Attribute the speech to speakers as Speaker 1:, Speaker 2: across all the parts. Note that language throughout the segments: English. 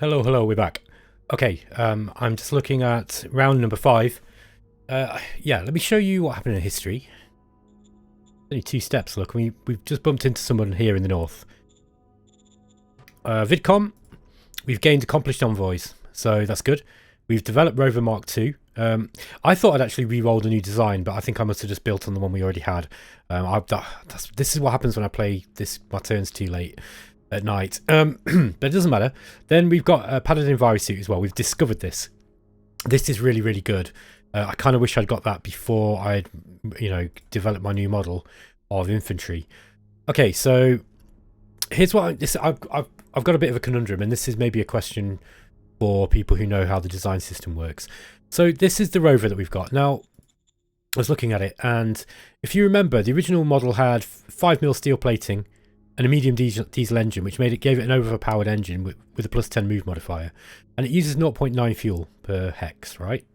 Speaker 1: Hello, we're back. Okay, I'm just looking at round number 5. Yeah, let me show you what happened in history. Only 2 steps, look. We've just bumped into someone here in the north. VidCom, we've gained accomplished envoys, so that's good. We've developed Rover Mark II. I thought I'd actually re-rolled a new design, but I think I must have just built on the one we already had. This is what happens when I play my turns too late at night. But it doesn't matter. Then we've got a padded environsuit as well. We've discovered this. This is really, really good. I kind of wish I'd got that before I'd, developed my new model of infantry. Okay, so here's what I've got a bit of a conundrum, and this is maybe a question for people who know how the design system works. So this is the Rover that we've got. Now, I was looking at it, and if you remember, the original model had 5mm steel plating and a medium diesel engine, which gave it an overpowered engine with a +10 move modifier, and it uses 0.9 fuel per hex, right?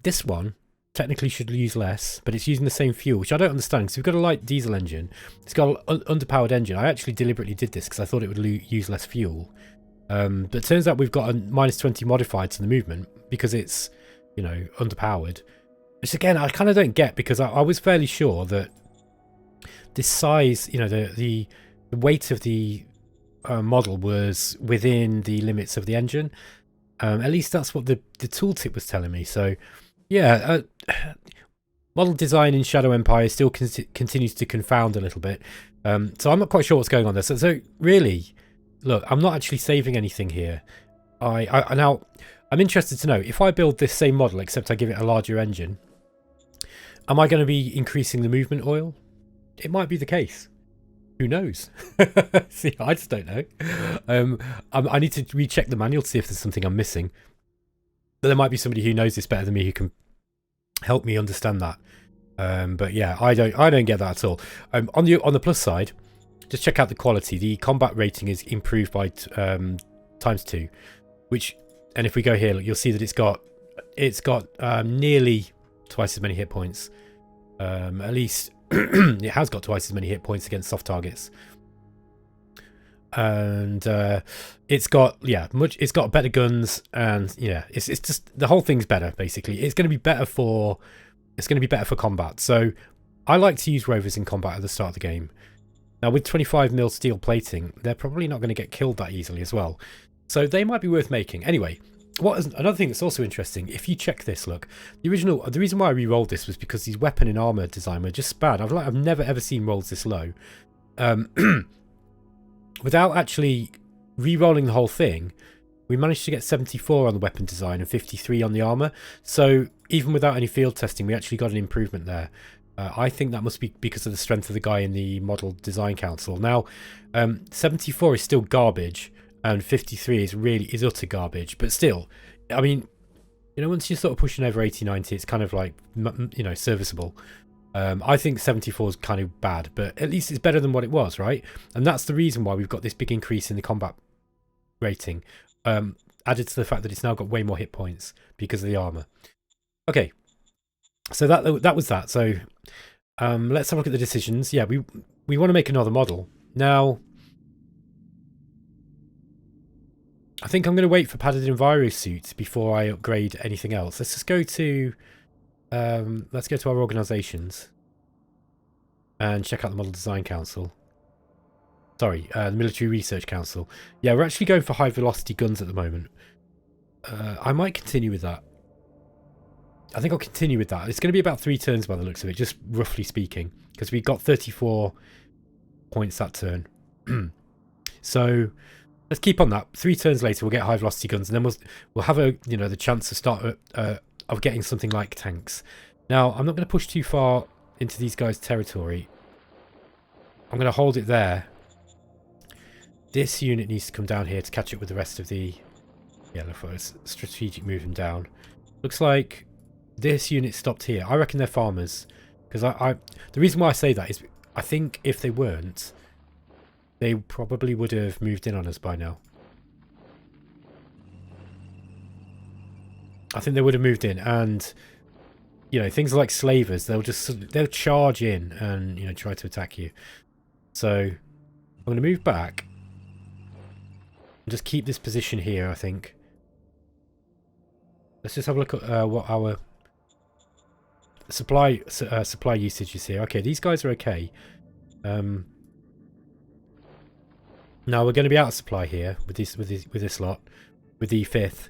Speaker 1: This one technically should use less, but it's using the same fuel, which I don't understand, because we've got a light diesel engine. It's got an underpowered engine. I actually deliberately did this because I thought it would use less fuel. But it turns out we've got a -20 modified to the movement because it's, underpowered. Which again, I kind of don't get, because I was fairly sure that this size, the weight of the model was within the limits of the engine. At least that's what the tooltip was telling me. So, yeah, model design in Shadow Empire still continues to confound a little bit. So I'm not quite sure what's going on there. So really, look, I'm not actually saving anything here. Now, I'm interested to know, if I build this same model, except I give it a larger engine, am I going to be increasing the movement oil? It might be the case. Who knows? See, I just don't know. I need to recheck the manual to see if there's something I'm missing. But there might be somebody who knows this better than me who can help me understand that. But yeah, I don't get that at all. On the plus side, just check out the quality. The combat rating is improved by ×2, which, and if we go here, look, you'll see that it's got nearly twice as many hit points. At least it has got twice as many hit points against soft targets, and it's got better guns, and yeah, it's just, the whole thing's better. Basically, it's going to be better for combat. So I like to use Rovers in combat at the start of the game. Now with 25mm steel plating, they're probably not going to get killed that easily as well, so they might be worth making. Anyway, another thing that's also interesting, if you check this, look, the reason why I re-rolled this was because these weapon and armor design were just bad. I've never ever seen rolls this low. Without actually re-rolling the whole thing, we managed to get 74 on the weapon design and 53 on the armor. So even without any field testing, we actually got an improvement there. I think that must be because of the strength of the guy in the model design council. Now, 74 is still garbage, and 53 is utter garbage, but still, I mean, once you're sort of pushing over 80, 90, it's kind of like, serviceable. I think 74 is kind of bad, but at least it's better than what it was, right? And that's the reason why we've got this big increase in the combat rating, added to the fact that it's now got way more hit points because of the armor. Okay, so that was that. So let's have a look at the decisions. Yeah, we want to make another model now. I think I'm going to wait for padded environsuit before I upgrade anything else. Let's just go to our organisations and check out the Model Design Council. Sorry, the Military Research Council. Yeah, we're actually going for high velocity guns at the moment. I might continue with that. I think I'll continue with that. It's going to be about 3 turns by the looks of it, just roughly speaking, because we got 34 points that turn. So let's keep on that. 3 turns later, we'll get high velocity guns, and then we'll have the chance to start of getting something like tanks. Now, I'm not going to push too far into these guys' territory. I'm going to hold it there. This unit needs to come down here to catch up with the rest of the. Yeah, look for a strategic moving down. Looks like this unit stopped here. I reckon they're farmers, because the reason why I say that is I think if they weren't, they probably would have moved in on us by now. I think they would have moved in, and things like slavers, they'll charge in and try to attack you. So I'm going to move back. just keep this position here, I think. Let's just have a look at what our supply usage is here. Okay, these guys are okay. Now we're going to be out of supply here with this lot, with the 5th.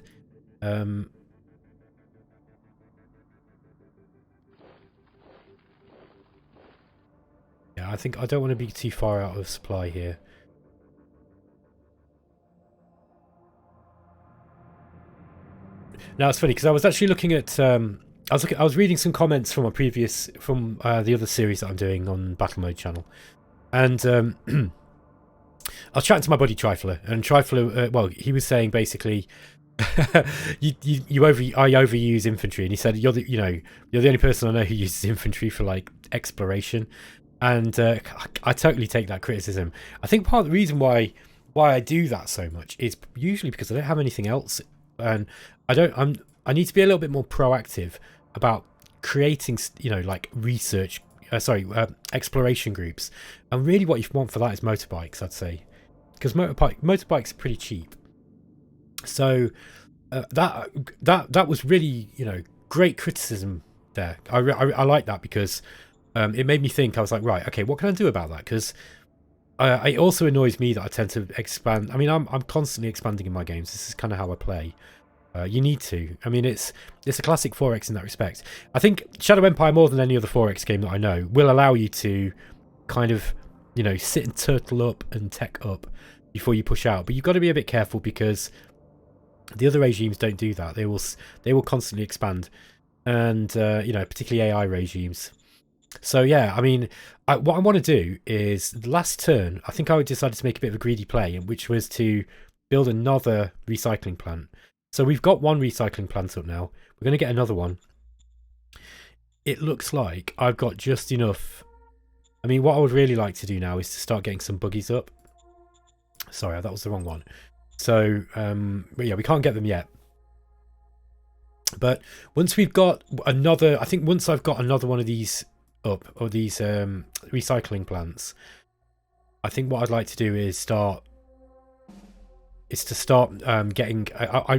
Speaker 1: Yeah, I think I don't want to be too far out of supply here. Now it's funny because I was actually looking at I was reading some comments from the other series that I'm doing on Battle Mode channel, and I was chatting to my buddy Trifler, and Trifler, well, he was saying basically, I overuse infantry, and he said you're the only person I know who uses infantry for like exploration, and I totally take that criticism. I think part of the reason why I do that so much is usually because I don't have anything else, and I need to be a little bit more proactive about creating, like research, exploration groups. And really what you want for that is motorbikes, I'd say. Because motorbikes are pretty cheap. So that was really, great criticism there. I like that because it made me think. I was like, right, okay, what can I do about that? Because it also annoys me that I tend to expand. I mean, I'm constantly expanding in my games. This is kind of how I play. You need to. I mean, it's a classic 4X in that respect. I think Shadow Empire, more than any other 4X game that I know, will allow you to kind of, sit and turtle up and tech up before you push out. But you've got to be a bit careful because the other regimes don't do that. They will constantly expand, and particularly AI regimes. So yeah, I mean, what I want to do is the last turn. I think I decided to make a bit of a greedy play, which was to build another recycling plant. So we've got one recycling plant up now. We're going to get another one. It looks like I've got just enough. I mean, what I would really like to do now is to start getting some buggies up. Sorry, that was the wrong one. So, but yeah, we can't get them yet. But once we've got another, I think once I've got another one of these up, or these recycling plants, I think what I'd like to do is start getting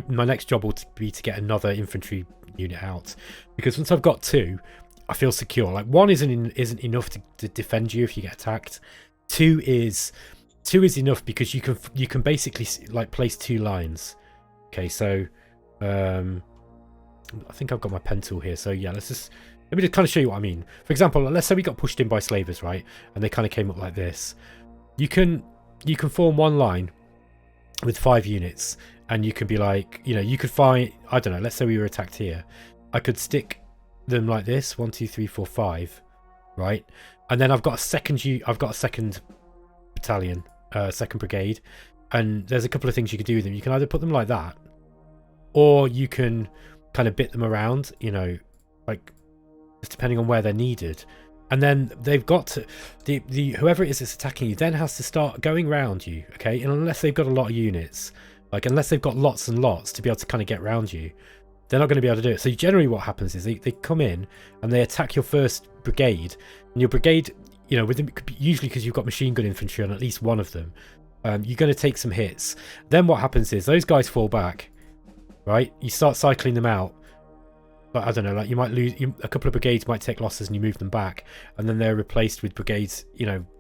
Speaker 1: my next job will be to get another infantry unit out, because once I've got 2, I feel secure. Like 1 isn't enough to defend you if you get attacked. 2 is enough because you can basically like place 2 lines. Okay, so I think I've got my pen tool here, so yeah, let me just kind of show you what I mean. For example, let's say we got pushed in by slavers, right, and they kind of came up like this. You can form one line with 5 units, and you could be like, you could find, I don't know, let's say we were attacked here. I could stick them like this, 1 2 3 4 5, right? And then I've got a second battalion, second brigade, and there's a couple of things you could do with them. You can either put them like that, or you can kind of bit them around, like just depending on where they're needed. And then they've got to, the whoever it is that's attacking you then has to start going around you, okay? And unless they've got a lot of units, like unless they've got lots and lots to be able to kind of get around you, they're not going to be able to do it. So generally what happens is they come in and they attack your first brigade, and your brigade, with them, usually because you've got machine gun infantry on at least one of them, you're going to take some hits. Then what happens is those guys fall back, right? You start cycling them out. But I don't know, like you might lose, a couple of brigades might take losses and you move them back, and then they're replaced with brigades,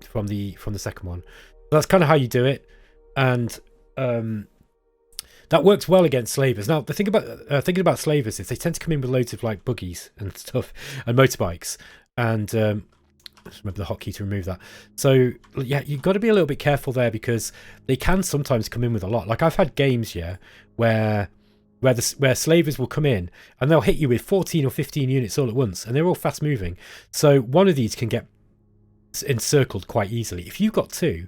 Speaker 1: from the second one. So that's kind of how you do it, and that works well against slavers. Now the thing about thinking about slavers is they tend to come in with loads of like buggies and stuff and motorbikes, and just remember the hotkey to remove that. So yeah, you've got to be a little bit careful there because they can sometimes come in with a lot. Like I've had games, yeah, where slavers will come in and they'll hit you with 14 or 15 units all at once, and they're all fast moving. So one of these can get encircled quite easily. If you've got 2,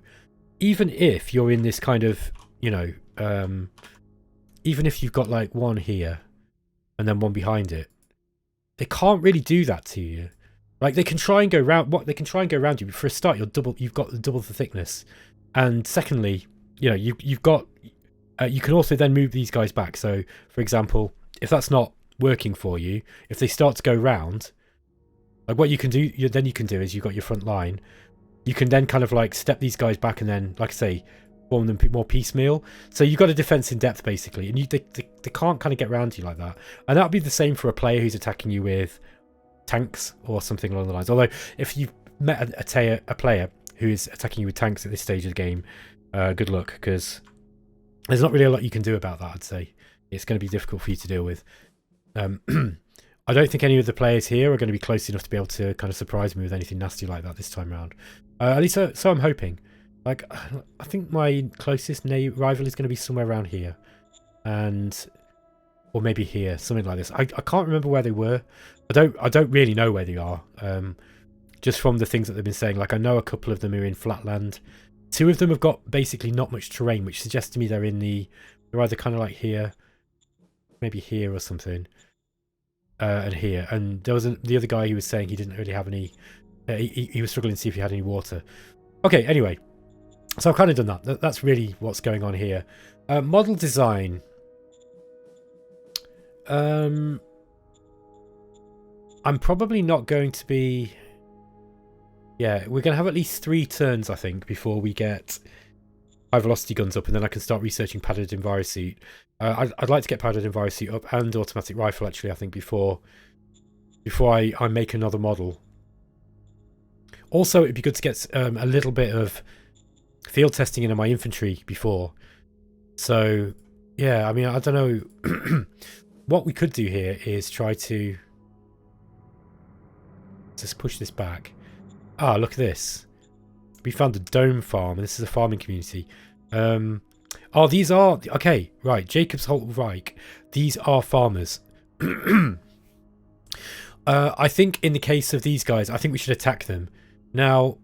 Speaker 1: even if you're in this kind of, even if you've got like 1 here and then 1 behind it, they can't really do that to you. Like they can try and go around. They can try and go around you. But for a start, you've got double the thickness, and secondly, you've got. You can also then move these guys back. So, for example, if that's not working for you, if they start to go round, like what you can do, is you've got your front line. You can then kind of like step these guys back and then, like I say, form them more piecemeal. So you've got a defense in depth basically, and they can't kind of get around you like that. And that would be the same for a player who's attacking you with tanks or something along the lines. Although if you've met a player who is attacking you with tanks at this stage of the game, good luck, because there's not really a lot you can do about that. I'd say it's going to be difficult for you to deal with. I don't think any of the players here are going to be close enough to be able to kind of surprise me with anything nasty like that this time around. At least so I'm hoping. Like, I think my closest rival is going to be somewhere around here, or maybe here, something like this. I can't remember where they were. I don't really know where they are. Just from the things that they've been saying. Like, I know a couple of them are in flatland. 2 of them have got basically not much terrain, which suggests to me they're either kind of like here, maybe here or something, and here. And there was the other guy who was saying he didn't really have any. He was struggling to see if he had any water. Okay, anyway. So I've kind of done that. That's really what's going on here. Model design. I'm probably not going to be... Yeah, we're going to have at least 3 turns, I think, before we get high velocity guns up, and then I can start researching padded envirosuit. I'd like to get padded envirosuit up and automatic rifle, actually, I think, before I make another model. Also, it'd be good to get a little bit of field testing into my infantry before. So, yeah, I mean, I don't know. What we could do here is try to just push this back. Ah, look at this. We found a dome farm, and this is a farming community. Oh, these are... Okay, right. Jacob's Holt Reich. These are farmers. I think in the case of these guys, I think we should attack them. Now,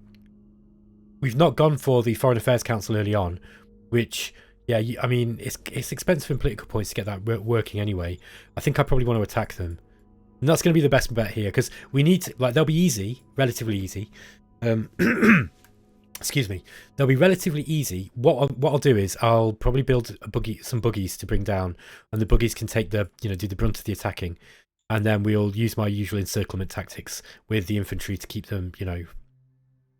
Speaker 1: we've not gone for the Foreign Affairs Council early on, which, yeah, I mean, it's expensive in political points to get that working anyway. I think I probably want to attack them. And that's going to be the best bet here, because we need to, like, they'll be easy, relatively easy. Excuse me. They'll be relatively easy. What I'll do is I'll probably build some buggies to bring down, and the buggies can take do the brunt of the attacking. And then we'll use my usual encirclement tactics with the infantry to keep them,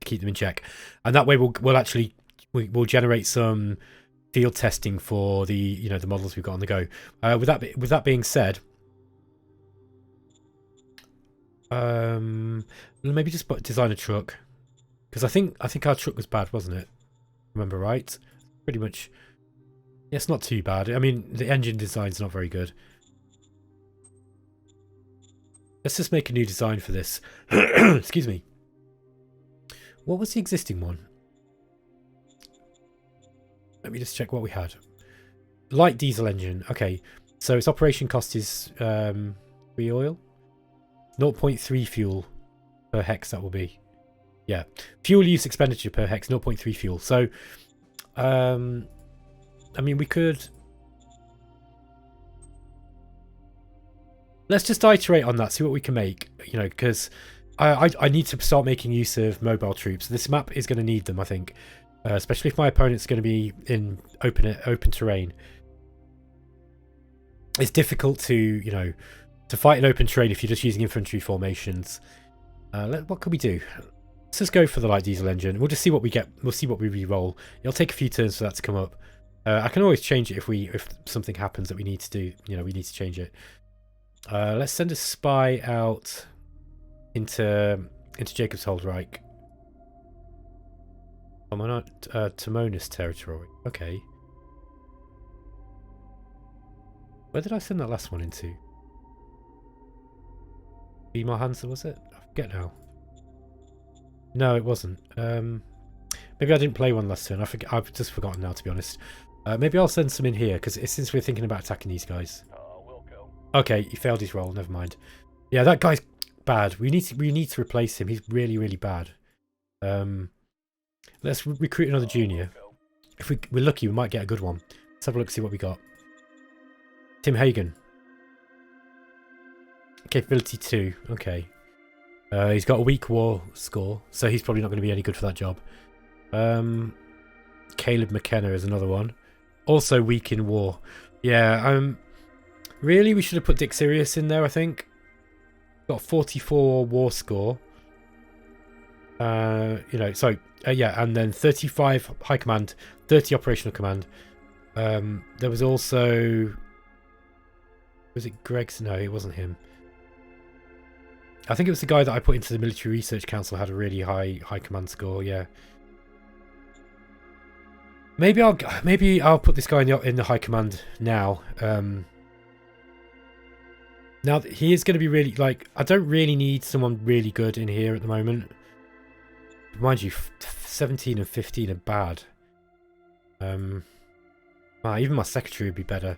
Speaker 1: keep them in check. And that way we'll generate some field testing for the the models we've got on the go. With that being said, maybe just design a truck, because I think our truck was bad, wasn't it? Remember right? Pretty much. Yeah, it's not too bad. I mean, the engine design's not very good. Let's just make a new design for this. Excuse me. What was the existing one? Let me just check what we had. Light diesel engine. Okay, so its operation cost is 3 oil. 0.3 fuel per hex, that will be. Yeah. Fuel use expenditure per hex, 0.3 fuel. So, I mean, we could... Let's just iterate on that, see what we can make, because I need to start making use of mobile troops. This map is going to need them, I think, especially if my opponent's going to be in open terrain. It's difficult to, to fight in open terrain if you're just using infantry formations. What can we do? Let's just go for the light diesel engine. We'll just see what we get. We'll see what we re-roll. It'll take a few turns for that to come up. I can always change it if something happens that we need to do. We need to change it. Let's send a spy out into Jacob's Hold Reich. Am I not Timonis territory? Okay. Where did I send that last one into? Beamar Hansa, was it? I forget now. No, it wasn't. Maybe I didn't play one last turn. I've just forgotten now, to be honest. Maybe I'll send some in here, because since we're thinking about attacking these guys. Okay, he failed his roll. Never mind. Yeah, that guy's bad. We need to replace him. He's really, really bad. Let's recruit another junior. If we're lucky, we might get a good one. Let's have a look, see what we got. Tim Hagen. Capability 2. Okay. He's got a weak war score, so he's probably not going to be any good for that job. Caleb McKenna is another one. Also weak in war. Yeah, really, we should have put Dick Sirius in there, I think. Got 44 war score. Yeah, and then 35 high command, 30 operational command. There was also, was it Greg's? No, it wasn't him. I think it was the guy that I put into the Military Research Council had a really high command score. Yeah. Maybe I'll put this guy in the high command now. Now he is going to be really, like, I don't really need someone really good in here at the moment. Mind you, 17 and 15 are bad. Even my secretary would be better.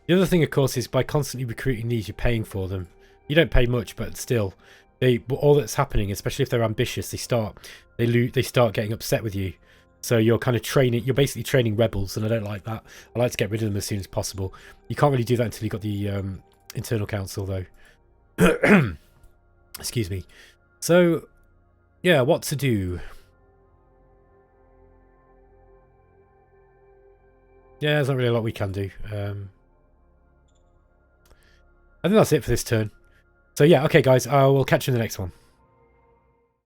Speaker 1: The other thing, of course, is by constantly recruiting these, you're paying for them. You don't pay much, but still, all that's happening, especially if they're ambitious, they start getting upset with you. So you're kind of you're basically training rebels, and I don't like that. I like to get rid of them as soon as possible. You can't really do that until you've got the internal council, though. Excuse me. So, yeah, what to do? Yeah, there's not really a lot we can do. I think that's it for this turn. So yeah, okay guys, I will catch you in the next one.